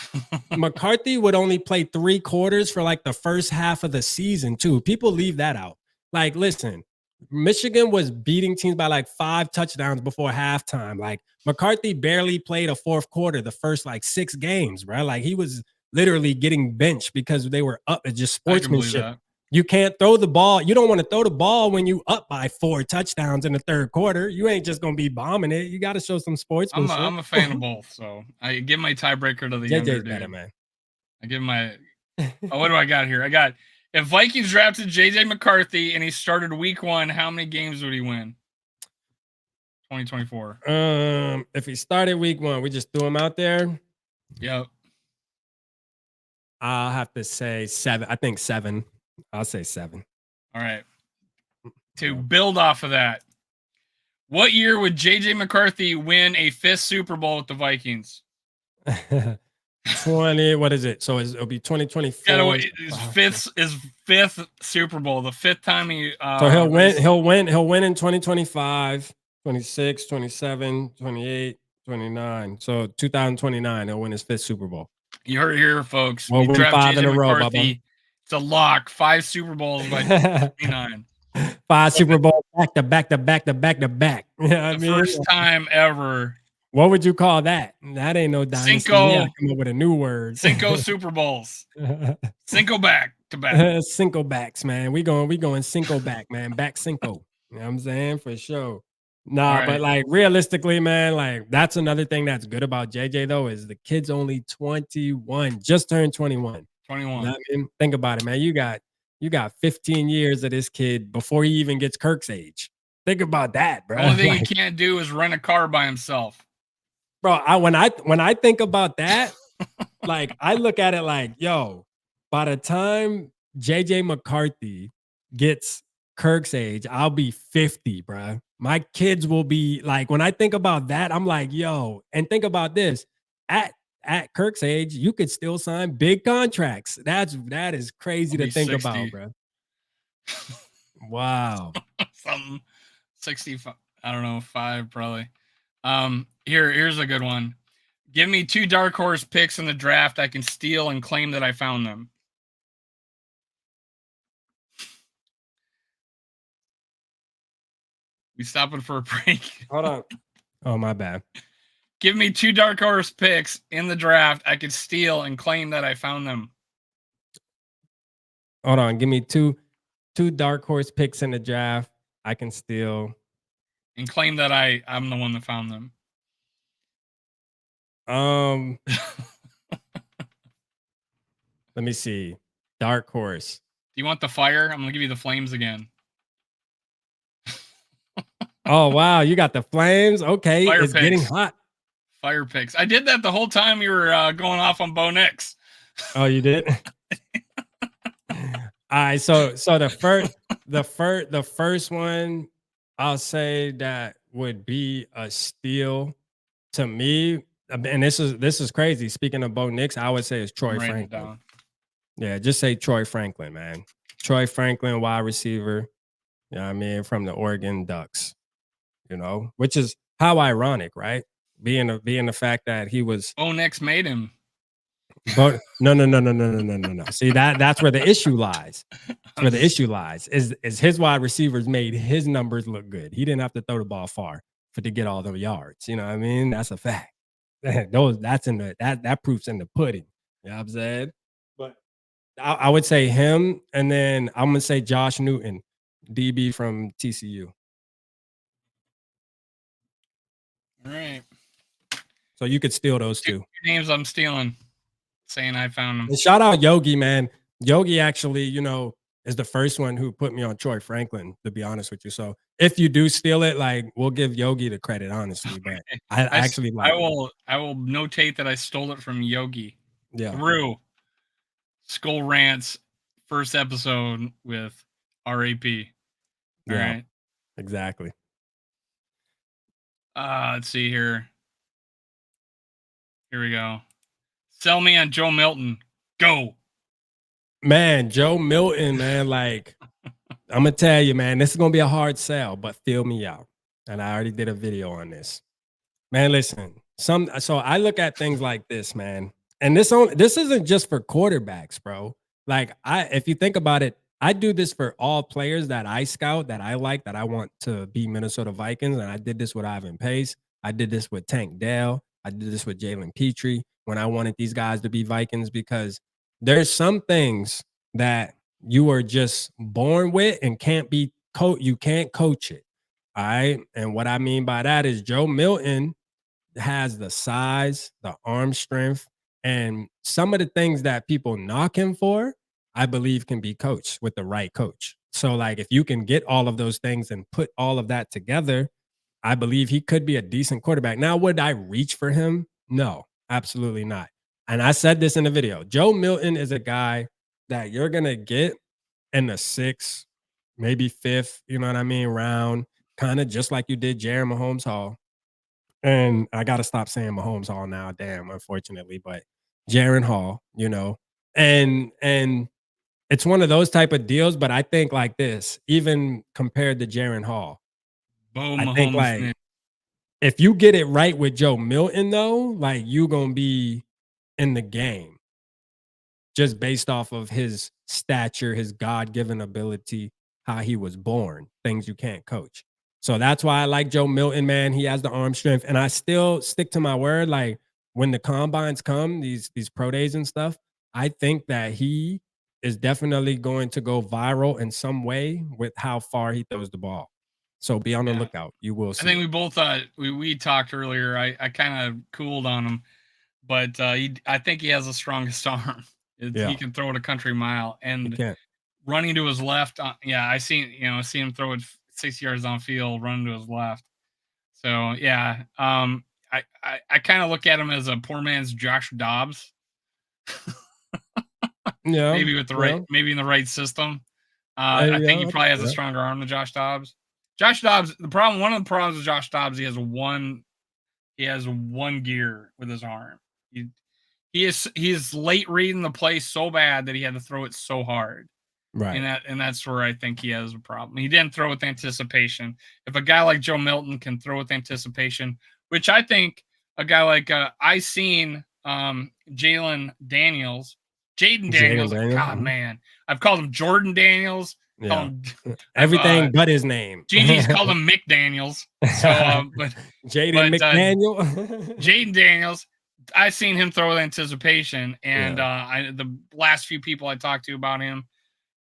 [SPEAKER 8] would only play 3 quarters for like the first half of the season too. People leave that out. Like, listen, Michigan was beating teams by like 5 touchdowns before halftime. Like McCarthy barely played a fourth quarter the first like 6 games, bro. Like he was literally getting benched because they were up. It's just sportsmanship. You can't throw the ball. You don't want to throw the ball when you up by 4 touchdowns in the third quarter. You ain't just gonna be bombing it. You got to show some sportsmanship.
[SPEAKER 7] I'm a fan of both, so I give my tiebreaker to the younger dude.
[SPEAKER 8] better, man.
[SPEAKER 7] I give my. Oh, what do I got here? I got if Vikings drafted JJ McCarthy and he started week 1, how many games would he win? 2024.
[SPEAKER 8] If he started week 1, we just threw him out there.
[SPEAKER 7] Yep.
[SPEAKER 8] I'll have to say 7. I think 7. I'll say 7.
[SPEAKER 7] All right. To build off of that, what year would JJ McCarthy win a 5th Super Bowl with the Vikings?
[SPEAKER 8] 20. What is it? So it'll be 2024.
[SPEAKER 7] His fifth Super Bowl, the 5th time he.
[SPEAKER 8] So he'll win in 2025, 26, 27, 28, 29. So 2029, he'll win his 5th Super Bowl.
[SPEAKER 7] You heard it here, folks.
[SPEAKER 8] We'll win 5 in a row,
[SPEAKER 7] Bubba. It's a lock. 5 Super Bowls by 29.
[SPEAKER 8] 5 Super Bowls back to back to back to back to back. You know what I mean?
[SPEAKER 7] First time ever.
[SPEAKER 8] What would you call that? That ain't no dynasty.
[SPEAKER 7] Cinco.
[SPEAKER 8] Come up with a new word.
[SPEAKER 7] Cinco Super Bowls. Cinco back to back.
[SPEAKER 8] Cinco backs, man. We going Cinco back, man. Back Cinco. You know what I'm saying? For sure. Nah, but like realistically, man, like that's another thing that's good about JJ though, is the kid's only 21, just turned 21.
[SPEAKER 7] 21.
[SPEAKER 8] You know what I mean? Think about it, man. You got 15 years of this kid before he even gets Kirk's age. Think about that, bro.
[SPEAKER 7] The only thing he can't do is rent a car by himself.
[SPEAKER 8] Bro, when I think about that, like I look at it like, yo, by the time JJ McCarthy gets Kirk's age, I'll be 50, bro. My kids will be like, when I think about that, I'm like, yo, and think about this. At Kirk's age, you could still sign big contracts. That is crazy to think
[SPEAKER 7] 60.
[SPEAKER 8] about, bro. Wow.
[SPEAKER 7] Something 65, I don't know, 5 probably. Here's a good one. Give me 2 dark horse picks in the draft I can steal and claim that I found them. We stopping for a break.
[SPEAKER 8] Hold on. Oh, my bad.
[SPEAKER 7] Give me 2 dark horse picks in the draft I could steal and claim that I found them.
[SPEAKER 8] Hold on. Give me two dark horse picks in the draft I can steal
[SPEAKER 7] and claim that I'm the one that found them.
[SPEAKER 8] Let me see. Dark horse.
[SPEAKER 7] Do you want the fire? I'm gonna give you the flames again.
[SPEAKER 8] Oh wow, you got the flames. Okay,
[SPEAKER 7] fire
[SPEAKER 8] it's
[SPEAKER 7] picks.
[SPEAKER 8] Getting hot.
[SPEAKER 7] Fire picks. I did that the whole time you were going off on Bo Nix.
[SPEAKER 8] Oh, you did. All right, so the first one, I'll say that would be a steal to me. And this is crazy. Speaking of Bo Nix, I would say it's Troy Franklin. Yeah, just say Troy Franklin, man. Troy Franklin, wide receiver. You know what I mean? From the Oregon Ducks. You know, which is how ironic, right? Being the fact that he was
[SPEAKER 7] Bo Nix made him.
[SPEAKER 8] But no. See, that's where the issue lies. That's where the issue lies. Is his wide receivers made his numbers look good. He didn't have to throw the ball far to get all the yards. You know what I mean? That's a fact. That proof's in the pudding. You know what I'm saying? But I would say him, and then I'm gonna say Josh Newton, DB from TCU.
[SPEAKER 7] All right.
[SPEAKER 8] So you could steal those 2
[SPEAKER 7] names I'm stealing, saying I found them.
[SPEAKER 8] And shout out Yogi, man. Yogi actually, you know, is the first one who put me on Troy Franklin, to be honest with you. So if you do steal it, like we'll give Yogi the credit, honestly. But I actually like
[SPEAKER 7] I will notate that I stole it from Yogi.
[SPEAKER 8] Yeah.
[SPEAKER 7] Through Skull Rants first episode with RAP. All right.
[SPEAKER 8] Exactly.
[SPEAKER 7] Let's see here. Here we go. Sell me on Joe Milton. Go.
[SPEAKER 8] Man, Joe Milton, man, like I'm gonna tell you, man, this is gonna be a hard sell, but feel me out. And I already did a video on this. Man, listen, So I look at things like this, man. And this isn't just for quarterbacks, bro. Like if you think about it, I do this for all players that I scout, that I like, that I want to be Minnesota Vikings. And I did this with Ivan Pace. I did this with Tank Dell. I did this with Jalen Petrie when I wanted these guys to be Vikings, because there's some things that you are just born with and you can't coach it. All right. And what I mean by that is Joe Milton has the size, the arm strength, and some of the things that people knock him for, I believe can be coached with the right coach. So, like, if you can get all of those things and put all of that together, I believe he could be a decent quarterback. Now, would I reach for him? No, absolutely not. And I said this in the video. Joe Milton is a guy that you're going to get in the sixth, maybe fifth, you know what I mean, round, kind of just like you did Jaron Mahomes Hall. And I got to stop saying Mahomes Hall now, damn, unfortunately, but Jaron Hall, you know, and it's one of those type of deals. But I think like this, even compared to Jaron Hall, I think like if you get it right with Joe Milton, though, like you gonna be in the game just based off of his stature, his God-given ability, how he was born, things you can't coach. So that's why I like Joe Milton, man. He has the arm strength, and I still stick to my word. Like when the combines come, these pro days and stuff, I think that he is definitely going to go viral in some way with how far he throws the ball. So be on the lookout. You will see.
[SPEAKER 7] I think we both we talked earlier. I kind of cooled on him, but I think he has the strongest arm. He can throw it a country mile, and running to his left. I seen him throw it 60 yards downfield, running to his left. So yeah, I kind of look at him as a poor man's Josh Dobbs. Maybe with the maybe in the right system. I think he probably has a stronger arm than Josh Dobbs. Josh Dobbs, one of the problems with Josh Dobbs, he has one gear with his arm. He's late reading the play so bad that he had to throw it so hard.
[SPEAKER 8] Right.
[SPEAKER 7] And that's where I think he has a problem. He didn't throw with anticipation. If a guy like Joe Milton can throw with anticipation, which I think a guy like I seen Jaden Daniels. God, man. I've called him Jordan Daniels.
[SPEAKER 8] Yeah. Everything but his name.
[SPEAKER 7] Gigi's called him Mick Daniels. So,
[SPEAKER 8] Jaden McDaniel.
[SPEAKER 7] Jaden Daniels. I seen him throw with anticipation, and the last few people I talked to about him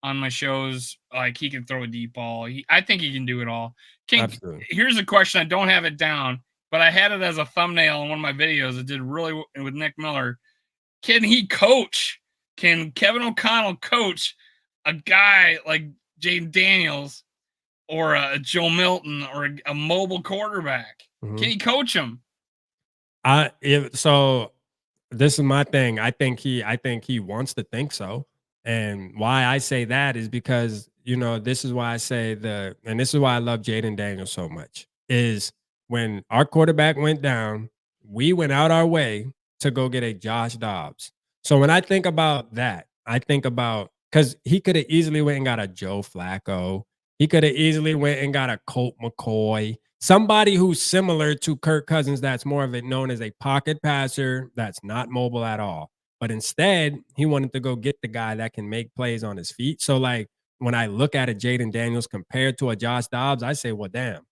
[SPEAKER 7] on my shows, like he can throw a deep ball. I think he can do it all. Here's a question. I don't have it down, but I had it as a thumbnail in one of my videos. It did really with Nick Miller. Can he coach? Can Kevin O'Connell coach a guy like Jaden Daniels or a Joe Milton or a mobile quarterback? Can he coach him?
[SPEAKER 8] So this is my thing. I think he wants to think so. And why I say that is because, this is why I say and this is why I love Jaden Daniels so much, is when our quarterback went down, we went out our way to go get a Josh Dobbs. So when I think about that, I think about, because he could have easily went and got a Joe Flacco. He could have easily went and got a Colt McCoy. Somebody who's similar to Kirk Cousins, that's more of it known as a pocket passer, that's not mobile at all. But instead, he wanted to go get the guy that can make plays on his feet. So, like, when I look at a Jaden Daniels compared to a Josh Dobbs, I say, well, damn,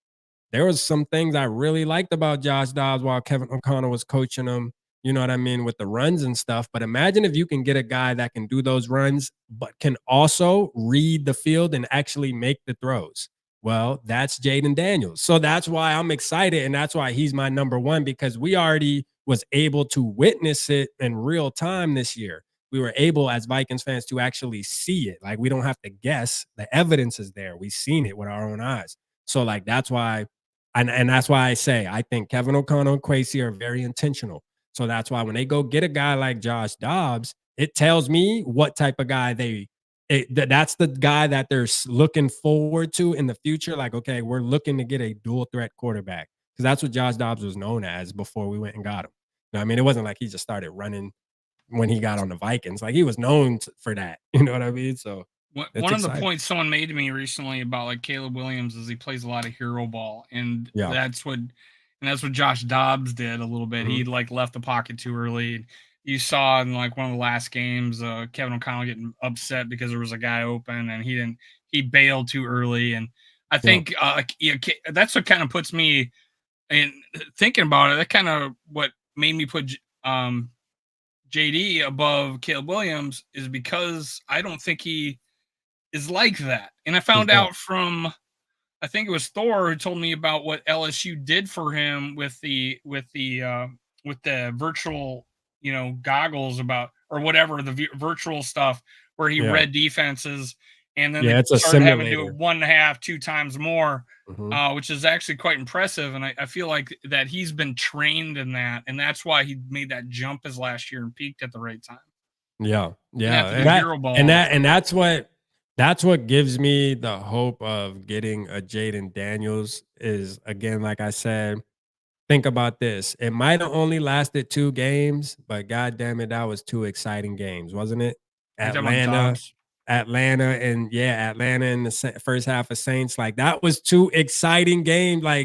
[SPEAKER 8] there was some things I really liked about Josh Dobbs while Kevin O'Connell was coaching him, you know what I mean, with the runs and stuff. But imagine if you can get a guy that can do those runs, but can also read the field and actually make the throws. Well, that's Jaden Daniels. So that's why I'm excited, and that's why he's my number one, because we already was able to witness it in real time this year. We were able, as Vikings fans, to actually see it. Like, we don't have to guess. The evidence is there. We've seen it with our own eyes. So, like, that's why, and that's why I say I think Kevin O'Connell and Kwesi are very intentional. So that's why when they go get a guy like Josh Dobbs, it tells me what type of guy that's the guy that they're looking forward to in the future. Like, okay, we're looking to get a dual threat quarterback, because that's what Josh Dobbs was known as before we went and got him. I mean, it wasn't like he just started running when he got on the Vikings. Like, he was known for that. You know what I mean? So
[SPEAKER 7] one of the points someone made to me recently about like Caleb Williams is he plays a lot of hero ball, and And that's what Josh Dobbs did a little bit. He like left the pocket too early. You saw in like one of the last games, Kevin O'Connell getting upset because there was a guy open and he bailed too early. And I think that's what kind of puts me in thinking about it. That kind of what made me put JD above Caleb Williams is because I don't think he is like that. And I found out from, I think it was Thor who told me about what LSU did for him with the virtual, goggles about or whatever the virtual stuff where he read defenses, and then they
[SPEAKER 8] it's a
[SPEAKER 7] started having to do
[SPEAKER 8] simulator.
[SPEAKER 7] it 1.5, 2 times more, which is actually quite impressive. And I feel like that he's been trained in that, and that's why he made that jump his last year and peaked at the right time.
[SPEAKER 8] That's what gives me the hope of getting a Jaden Daniels is, again, like I said, think about this. It might have only lasted 2 games, but God damn it, that was 2 exciting games, wasn't it? Atlanta and the first half of Saints, like that was 2 exciting games,
[SPEAKER 7] I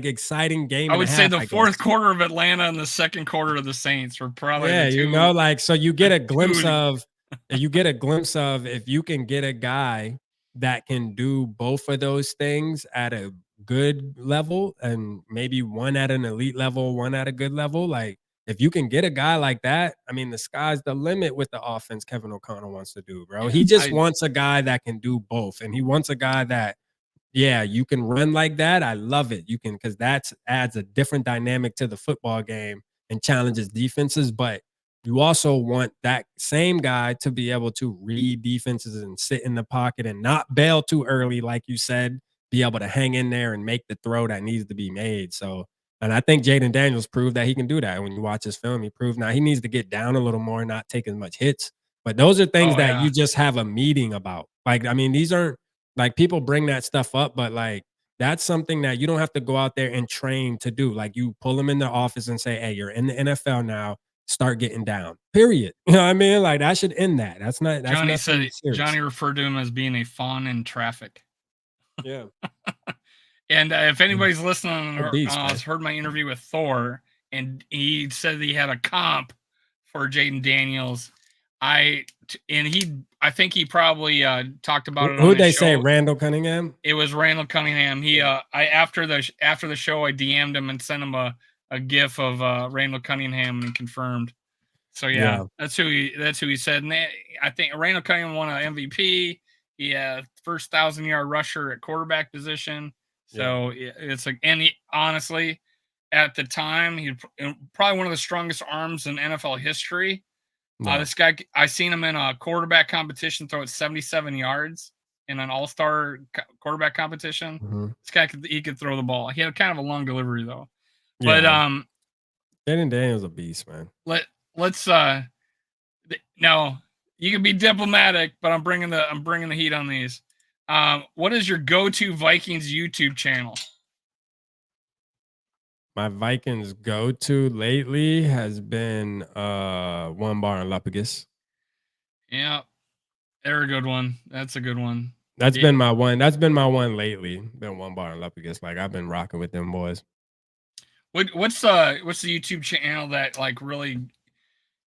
[SPEAKER 7] would say the fourth quarter of Atlanta and the second quarter of the Saints were probably the 2.
[SPEAKER 8] So you get a glimpse of if you can get a guy that can do both of those things at a good level and maybe one at an elite level, one at a good level. Like if you can get a guy like that, I mean, the sky's the limit with the offense Kevin O'Connell wants to do, bro. He just wants a guy that can do both. And he wants a guy that, you can run like that. I love it. You can, because that adds a different dynamic to the football game and challenges defenses. But you also want that same guy to be able to read defenses and sit in the pocket and not bail too early, like you said, be able to hang in there and make the throw that needs to be made. So, and I think Jaden Daniels proved that he can do that. When you watch his film, he proved now he needs to get down a little more, not take as much hits. But those are things that you just have a meeting about. Like, I mean, these aren't like people bring that stuff up, but like that's something that you don't have to go out there and train to do. Like you pull them in the office and say, hey, you're in the NFL now. Start getting down. Period. You know what I mean? Like that should end that. That's
[SPEAKER 7] Johnny said
[SPEAKER 8] serious.
[SPEAKER 7] Johnny referred to him as being a fawn in traffic.
[SPEAKER 8] Yeah.
[SPEAKER 7] And if anybody's listening has heard my interview with Thor, and he said he had a comp for Jaden Daniels. I think he probably talked about it.
[SPEAKER 8] Who'd they say? Randall Cunningham?
[SPEAKER 7] It was Randall Cunningham. He after the show, I DM'd him and sent him a GIF of Randall Cunningham and confirmed. So that's who he said. And I think Randall Cunningham won an MVP. He had first 1,000-yard rusher at quarterback position. So it's like, and honestly, at the time, he probably one of the strongest arms in NFL history. This guy, I seen him in a quarterback competition throw it 77 yards in an all-star quarterback competition. This guy he could throw the ball. He had kind of a long delivery though. But
[SPEAKER 8] Jaden Daniels a beast, man.
[SPEAKER 7] Let's no, you can be diplomatic, but I'm bringing the heat on these. What is your go-to Vikings YouTube channel?
[SPEAKER 8] My Vikings go-to lately has been One Bar and Lupagus.
[SPEAKER 7] Yeah, they're a good one. That's a good one.
[SPEAKER 8] That's been my one. That's been my one lately. Been One Bar and Lupagus. Like I've been rocking with them boys.
[SPEAKER 7] What's the YouTube channel that like really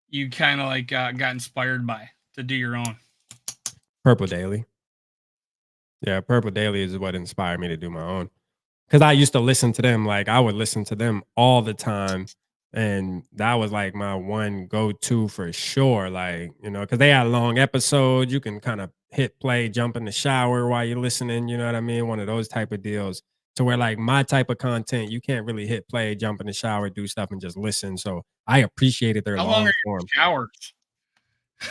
[SPEAKER 7] you kind of like got inspired by to do your own?
[SPEAKER 8] Purple Daily. Yeah, Purple Daily is what inspired me to do my own. Because I used to listen to them. Like I would listen to them all the time. And that was like my one go-to for sure. Like, you know, because they had long episodes. You can kind of hit play, jump in the shower while you're listening. You know what I mean? One of those type of deals. To where like my type of content, you can't really hit play, jump in the shower, do stuff, and just listen. So I appreciated their long form.
[SPEAKER 7] Showers?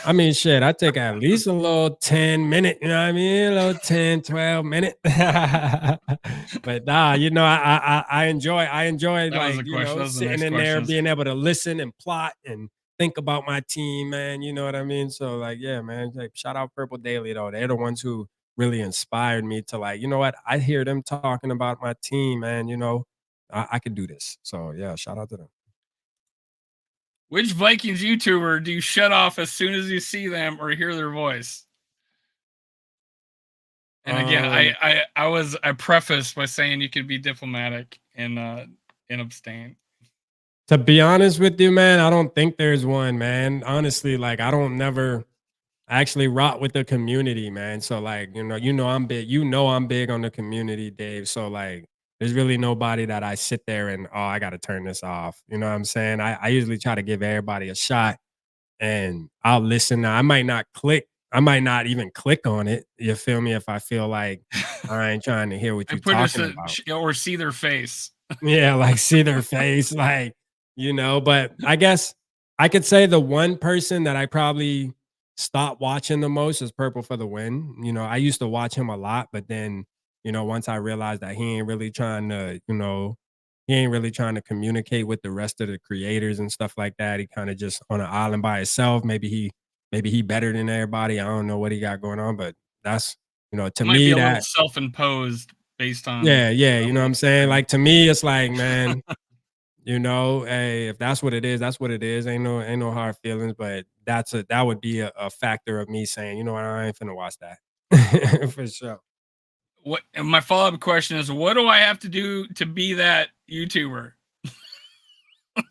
[SPEAKER 8] I mean, shit, I take at least a little 10-minute, you know what I mean? A little 10, 12 minute. But nah, you know, I enjoy like, you know, sitting in there, being able to listen and plot and think about my team, man. You know what I mean? So like, yeah, man, like shout out Purple Daily though. They're the ones who really inspired me to like, you know what? I hear them talking about my team, man, you know, I could do this. So yeah, shout out to them.
[SPEAKER 7] Which Vikings YouTuber do you shut off as soon as you see them or hear their voice? And again, I prefaced by saying you could be diplomatic and abstain.
[SPEAKER 8] To be honest with you, man, I don't think there's one, man. Honestly, like I don't never actually rock with the community, man. So like, I'm big, I'm big on the community, Dave. So like there's really nobody that I sit there and I gotta turn this off. You know what I'm saying? I usually try to give everybody a shot and I'll listen. Now, I might not even click on it. You feel me? If I feel like I ain't trying to hear what
[SPEAKER 7] I
[SPEAKER 8] you're
[SPEAKER 7] put
[SPEAKER 8] talking
[SPEAKER 7] it
[SPEAKER 8] about.
[SPEAKER 7] or see their face.
[SPEAKER 8] Yeah, like see their face, like, but I guess I could say the one person that I probably stopped watching the most is Purple for the Win. I used to watch him a lot, but then, once I realized that he ain't really trying to communicate with the rest of the creators and stuff like that. He kind of just on an island by himself. Maybe he better than everybody. I don't know what he got going on, but that's, to
[SPEAKER 7] Might be
[SPEAKER 8] me
[SPEAKER 7] a little
[SPEAKER 8] that
[SPEAKER 7] self-imposed based on
[SPEAKER 8] yeah, you know what I'm saying? Like to me, it's like, man, hey, if that's what it is, that's what it is. Ain't no hard feelings, but that would be a factor of me saying, you know what, I ain't finna watch that. For sure.
[SPEAKER 7] What and my follow-up question is, what do I have to do to be that YouTuber?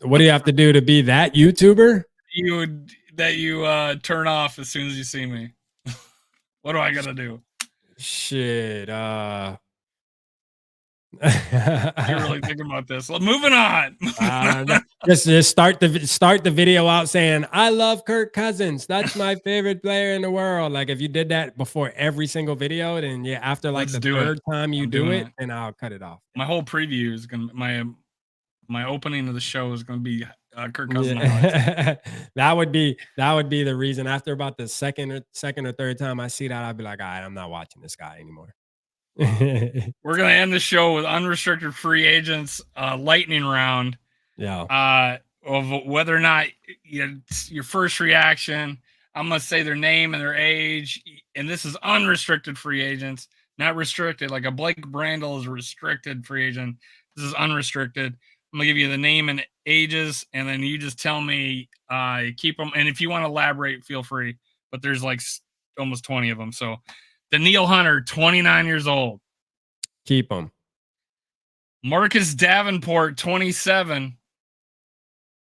[SPEAKER 8] What do you have to do to be that YouTuber?
[SPEAKER 7] You turn off as soon as you see me. What do I gotta do?
[SPEAKER 8] Shit.
[SPEAKER 7] You're really thinking about this. Well, moving on.
[SPEAKER 8] Just start the video out saying, I love Kirk Cousins. That's my favorite player in the world. Like if you did that before every single video, then yeah, after like
[SPEAKER 7] Let's
[SPEAKER 8] the
[SPEAKER 7] do
[SPEAKER 8] third
[SPEAKER 7] it.
[SPEAKER 8] time you
[SPEAKER 7] I'm
[SPEAKER 8] do
[SPEAKER 7] doing
[SPEAKER 8] it, then I'll cut it off.
[SPEAKER 7] My whole preview is gonna my opening of the show is gonna be Kirk Cousins.
[SPEAKER 8] Yeah. that would be the reason. After about the second or third time I see that, I'd be like, all right, I'm not watching this guy anymore.
[SPEAKER 7] We're gonna end the show with unrestricted free agents lightning round.
[SPEAKER 8] Yeah.
[SPEAKER 7] Of whether or not your first reaction. I'm gonna say their name and their age, and this is unrestricted free agents, not restricted. Like a Blake Brandel is a restricted free agent. This is unrestricted. I'm gonna give you the name and ages, and then you just tell me keep them. And if you want to elaborate, feel free. But there's like almost 20 of them. So, Daniil Hunter, 29 years old.
[SPEAKER 8] Keep them.
[SPEAKER 7] Marcus Davenport, 27.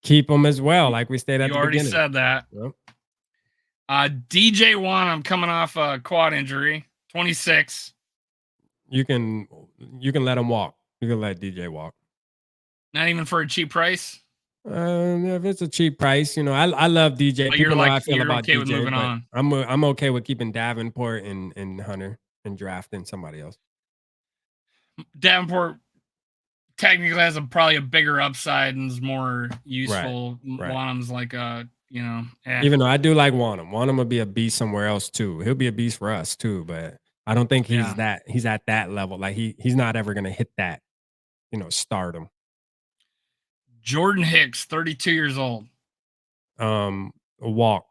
[SPEAKER 8] Keep them as well. Like we stated at the beginning.
[SPEAKER 7] You already said that.
[SPEAKER 8] Yep.
[SPEAKER 7] DJ Wanham coming off a quad injury, 26.
[SPEAKER 8] You can let him walk. You can let DJ walk.
[SPEAKER 7] Not even for a cheap price.
[SPEAKER 8] If it's a cheap price, I love DJ.
[SPEAKER 7] But
[SPEAKER 8] People know
[SPEAKER 7] like,
[SPEAKER 8] how I feel about
[SPEAKER 7] okay
[SPEAKER 8] DJ.
[SPEAKER 7] With moving on.
[SPEAKER 8] I'm okay with keeping Davenport and Hunter and drafting somebody else.
[SPEAKER 7] Davenport technically has probably a bigger upside and is more useful.
[SPEAKER 8] Right.
[SPEAKER 7] Wanham's like
[SPEAKER 8] Even though I do like Wanham. Wanham will be a beast somewhere else too. He'll be a beast for us too, but I don't think he's at that level. Like he's not ever gonna hit that, stardom.
[SPEAKER 7] Jordan Hicks, 32 years old.
[SPEAKER 8] Walk.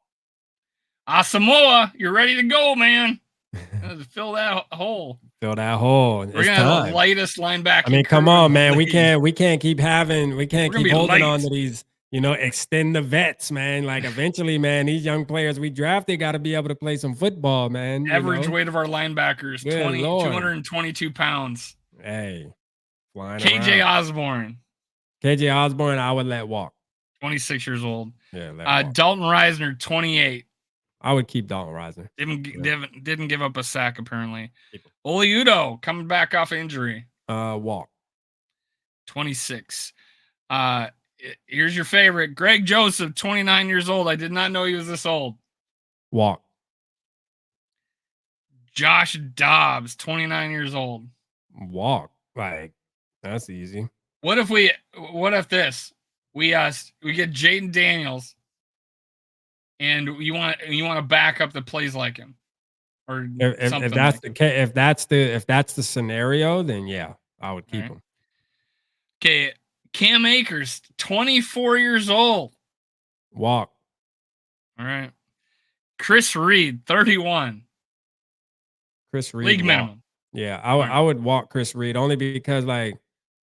[SPEAKER 7] Asamoah, you're ready to go, man. Fill that hole.
[SPEAKER 8] Fill that hole.
[SPEAKER 7] We're gonna have the lightest linebacker.
[SPEAKER 8] I mean, come on, man. We can't keep holding on to these, extend the vets, man. Like eventually, man, these young players we drafted got to be able to play some football, man.
[SPEAKER 7] Average weight of our linebackers, 222 pounds.
[SPEAKER 8] Hey, flying
[SPEAKER 7] KJ Osborne.
[SPEAKER 8] KJ Osborne, I would let walk.
[SPEAKER 7] 26 years old.
[SPEAKER 8] Yeah,
[SPEAKER 7] Dalton Reisner, 28.
[SPEAKER 8] I would keep Dalton Reisner.
[SPEAKER 7] Didn't give up a sack, apparently. Oli Udoh, coming back off injury.
[SPEAKER 8] Walk.
[SPEAKER 7] 26. Here's your favorite. Greg Joseph, 29 years old. I did not know he was this old.
[SPEAKER 8] Walk.
[SPEAKER 7] Josh Dobbs, 29 years old.
[SPEAKER 8] Walk. Like, that's easy.
[SPEAKER 7] What if we get Jaden Daniels and you want to back up that plays like him? Or
[SPEAKER 8] if that's the scenario, then yeah, I would keep him.
[SPEAKER 7] Okay, Cam Akers, 24 years old.
[SPEAKER 8] Walk.
[SPEAKER 7] All right. Chris Reed, 31.
[SPEAKER 8] Chris Reed.
[SPEAKER 7] League minimum.
[SPEAKER 8] Yeah, I would walk Chris Reed only because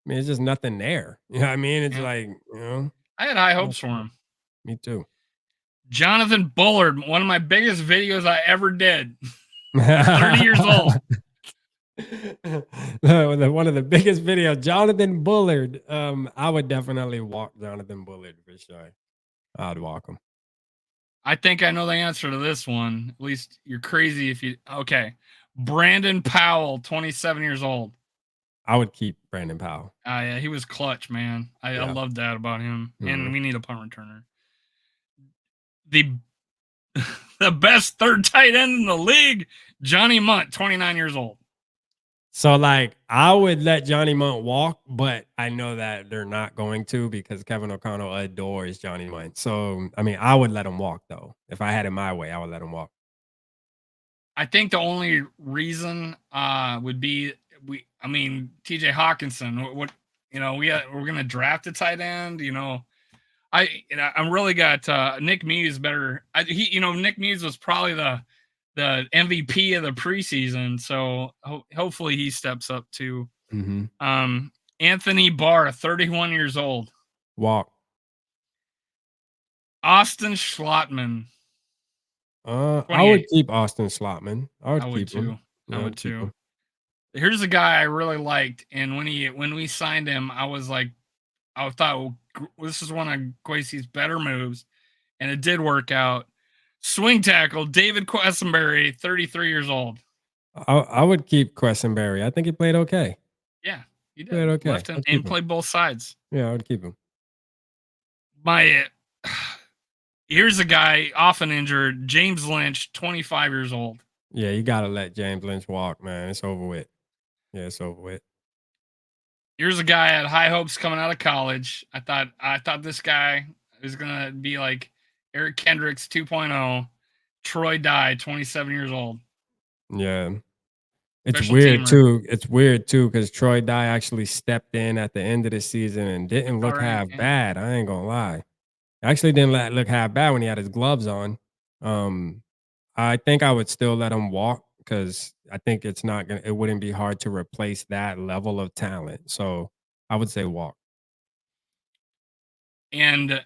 [SPEAKER 8] it's just nothing there. You know what I mean? It's
[SPEAKER 7] I had high hopes for him.
[SPEAKER 8] Me too.
[SPEAKER 7] Jonathan Bullard, one of my biggest videos I ever did. 30 years old.
[SPEAKER 8] One of the biggest videos, Jonathan Bullard. I would definitely walk Jonathan Bullard for sure. I'd walk him.
[SPEAKER 7] I think I know the answer to this one. At least you're crazy if you. Okay. Brandon Powell, 27 years old.
[SPEAKER 8] I would keep Brandon Powell.
[SPEAKER 7] Yeah, he was clutch, man. I love that about him. And we need a punt returner. The the best third tight end in the league, Johnny Munt, 29 years old.
[SPEAKER 8] So, like, I would let Johnny Munt walk, but I know that they're not going to because Kevin O'Connell adores Johnny Munt. So, I mean, I would let him walk, though. If I had it my way, I would let him walk.
[SPEAKER 7] I think the only reason would be TJ Hawkinson. What we're gonna draft a tight end. I'm really got Nick Muse better. Nick Muse was probably the MVP of the preseason, so hopefully he steps up too.
[SPEAKER 8] Mm-hmm.
[SPEAKER 7] Anthony Barr, 31 years old.
[SPEAKER 8] Walk.
[SPEAKER 7] Austin Schlottman.
[SPEAKER 8] I would keep Austin Schlottman. I would keep
[SPEAKER 7] too.
[SPEAKER 8] him.
[SPEAKER 7] I would too. Here's a guy I really liked, and when we signed him, I thought, well, this is one of Kwesi's better moves, and it did work out. Swing tackle, David Quessenberry, 33 years old.
[SPEAKER 8] I would keep Quessenberry. I think he played okay.
[SPEAKER 7] Yeah, he did.
[SPEAKER 8] Played okay.
[SPEAKER 7] Left him and played both sides.
[SPEAKER 8] Yeah, I would keep him.
[SPEAKER 7] Here's a guy often injured, James Lynch, 25 years old.
[SPEAKER 8] Yeah, you got to let James Lynch walk, man. It's over with. Yeah, it's over with.
[SPEAKER 7] Here's a guy I had high hopes coming out of college. I thought this guy was gonna be like Eric Kendricks 2.0. Troy Dye, 27 years old.
[SPEAKER 8] Yeah. It's
[SPEAKER 7] Special
[SPEAKER 8] weird
[SPEAKER 7] teamer.
[SPEAKER 8] too. It's weird too because Troy Dye actually stepped in at the end of the season and didn't look half bad. I ain't gonna lie. Actually didn't look half bad when he had his gloves on. I think I would still let him walk because I think it wouldn't be hard to replace that level of talent. So I would say walk.
[SPEAKER 7] And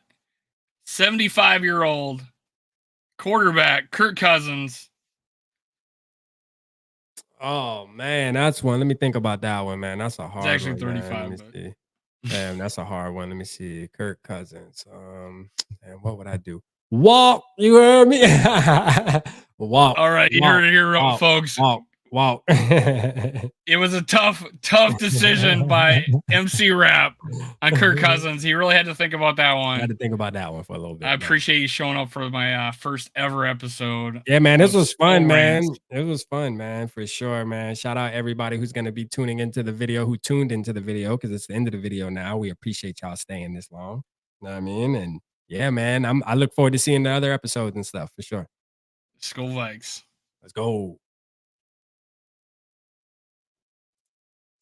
[SPEAKER 7] 75-year-old quarterback Kirk Cousins.
[SPEAKER 8] Oh man, that's one. Let me think about that one, man. That's a hard one.
[SPEAKER 7] It's actually 35.
[SPEAKER 8] Let me see. Damn, that's a hard one. Let me see. Kirk Cousins. And what would I do? Walk. You heard me? Walk.
[SPEAKER 7] All right, here, folks.
[SPEAKER 8] Walk.
[SPEAKER 7] It was a tough decision by MC Rap on Kirk Cousins. He really had to think about that one.
[SPEAKER 8] I had to think about that one for a little bit.
[SPEAKER 7] I appreciate you showing up for my first ever episode.
[SPEAKER 8] Yeah, man, this was fun, man. It was fun, man, for sure, man. Shout out everybody who's going to be tuning into the video, who tuned into the video, because it's the end of the video now. We appreciate y'all staying this long. You know what I mean? And yeah, man, I look forward to seeing the other episodes and stuff for sure.
[SPEAKER 7] Let's go Vikes.
[SPEAKER 8] Let's go.